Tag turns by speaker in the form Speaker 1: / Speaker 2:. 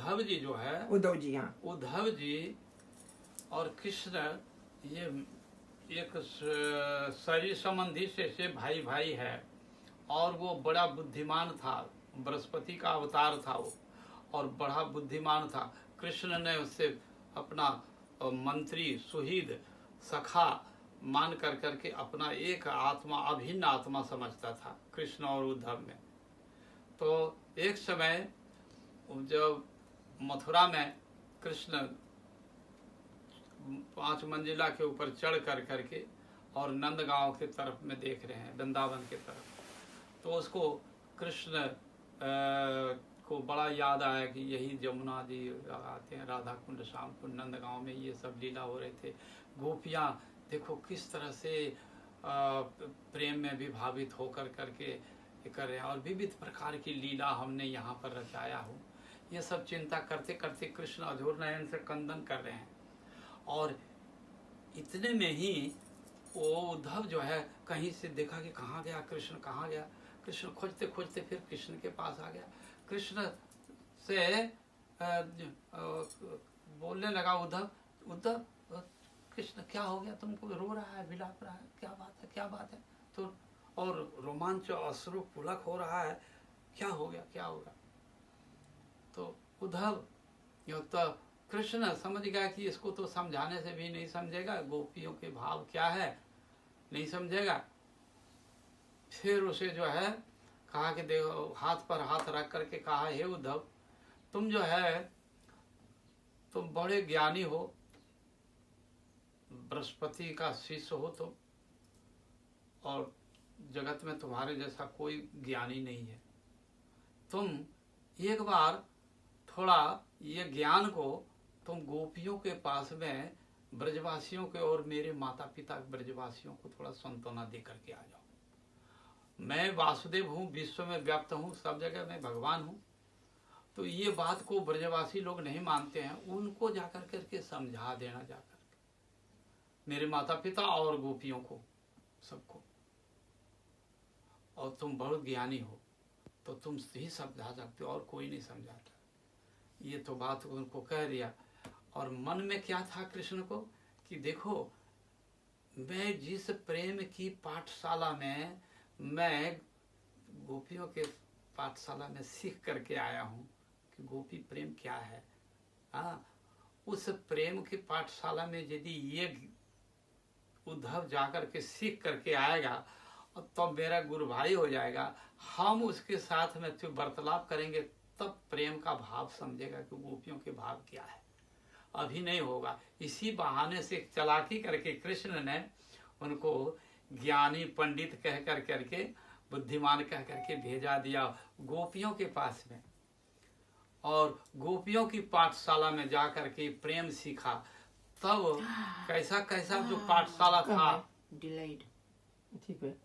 Speaker 1: उद्धव जी जो है,
Speaker 2: उद्धव जी, हाँ,
Speaker 1: उद्धव जी और कृष्ण ये एक शरीर संबंधी से भाई भाई है, और वो बड़ा बुद्धिमान था, बृहस्पति का अवतार था वो, और बड़ा बुद्धिमान था। कृष्ण ने उससे अपना मंत्री, सुहृद, सखा मान कर करके अपना एक आत्मा, अभिन्न आत्मा समझता था कृष्ण और उद्धव में। तो एक समय जब मथुरा में कृष्ण 5 मंजिला के ऊपर चढ़ कर करके और नंदगांव के तरफ में देख रहे हैं, वृंदावन के तरफ, तो उसको कृष्ण को बड़ा याद आया कि यही जमुना जी आते हैं, राधा कुंड, श्याम कुंड, नंदगांव में ये सब लीला हो रहे थे। गोपियाँ देखो किस तरह से प्रेम में विभावित होकर करके कर रहे हैं, और विविध प्रकार की लीला हमने यहाँ पर रचाया हो। ये सब चिंता करते करते कृष्ण अधूर नयन से कंदन कर रहे हैं, और इतने में ही वो उद्धव जो है कहीं से देखा कि कहाँ गया कृष्ण, कहाँ गया कृष्ण। खोजते खोजते फिर कृष्ण के पास आ गया। कृष्ण से बोलने लगा उद्धव, उद्धव कृष्ण क्या हो गया, तुमको रो रहा है, विलाप रहा है, क्या बात है, क्या बात है? तो और रोमांच, अश्रु पुलक हो रहा है, क्या हो गया, क्या होगा? तो उद्धव तो कृष्ण समझ गया कि इसको तो समझाने से भी नहीं समझेगा, गोपियों के भाव क्या है नहीं समझेगा। फिर उसे जो है कहा कि देखो, हाथ पर हाथ रख करके कहा, हे उद्धव, तुम जो है तुम बड़े ज्ञानी हो, बृहस्पति का शिष्य हो तुम, और जगत में तुम्हारे जैसा कोई ज्ञानी नहीं है। तुम एक बार थोड़ा ये ज्ञान को तुम गोपियों के पास में, ब्रजवासियों के और मेरे माता पिता ब्रजवासियों को थोड़ा सांत्वना दे करके आ जाओ। मैं वासुदेव हूँ, विश्व में व्याप्त हूँ, सब जगह मैं भगवान हूँ। तो ये बात को ब्रजवासी लोग नहीं मानते हैं, उनको जाकर करके समझा देना, जाकर मेरे माता पिता और गोपियों को, सबको। और तुम बहुत ज्ञानी हो तो तुम ही समझा सकते हो, और कोई नहीं समझाता। ये तो बात उनको कह दिया। और मन में क्या था कृष्ण को कि देखो, मैं जिस प्रेम की पाठशाला में, मैं गोपियों के पाठशाला में सीख करके आया हूँ कि गोपी प्रेम क्या है, उस प्रेम की पाठशाला में यदि ये उद्धव जाकर के सीख करके आएगा तो मेरा गुरु भाई हो जाएगा, हम उसके साथ में जो वार्तालाप करेंगे तब प्रेम का भाव समझेगा कि गोपियों के भाव क्या है। अभी नहीं होगा। इसी बहाने से चालाकी करके कृष्ण ने उनको ज्ञानी पंडित कह कर करके, बुद्धिमान कह करके भेजा दिया गोपियों के पास में, और गोपियों की पाठशाला में जाकर के प्रेम सीखा। तब कैसा कैसा जो पाठशाला था,
Speaker 2: डिलाइट, ठीक है।